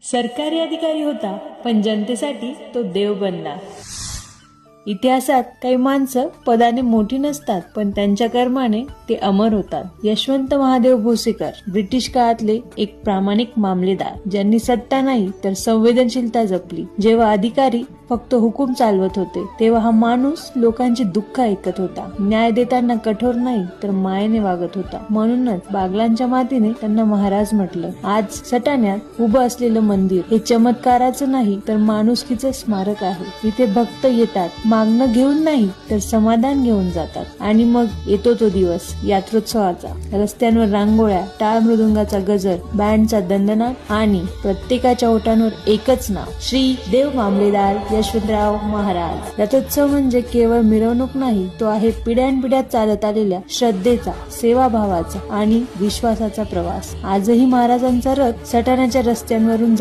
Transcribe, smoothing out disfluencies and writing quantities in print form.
सरकारी अधिकारी होता, पण जनतेसाठी तो देव बनला. इतिहासात काही माणसं पदाने मोठी नसतात, पण त्यांच्या कर्माने ते अमर होतात. यशवंत महादेव भोसेकर ब्रिटिश काळातले एक प्रामाणिक मामलेदार, ज्यांनी सत्ता नाही तर संवेदनशीलता जपली. जेव्हा अधिकारी फक्त हुकूम चालवत होते, तेव्हा हा माणूस लोकांची दुःख ऐकत होता. न्याय देताना कठोर नाही तर मायेने वागत होता. म्हणूनच बागलांच्या मातीने त्यांना महाराज म्हटलं. आज सटाण्यात उभं असलेलं मंदिर हे चमत्काराचं नाही तर माणुसकीचं स्मारक आहे. इथे भक्त येतात, मागणं घेऊन नाही तर समाधान घेऊन जातात. आणि मग येतो तो दिवस यात्रोत्सवाचा. रस्त्यांवर रांगोळ्या, टाळ मृदुंगाचा गजर, बँडचा दणदणाट आणि प्रत्येकाच्या ओठांवर एकच नाव, श्री देव मामलेदार यशवंतराव महाराज. रथोत्सव म्हणजे केवळ मिरवणूक नाही, तो आहे पिढ्यानपिढ्या चालत आलेल्या श्रद्धेचा, सेवाभावाचा आणि विश्वासाचा प्रवास. आजही महाराजांचा रथ सटाण्याच्या रस्त्यांवरून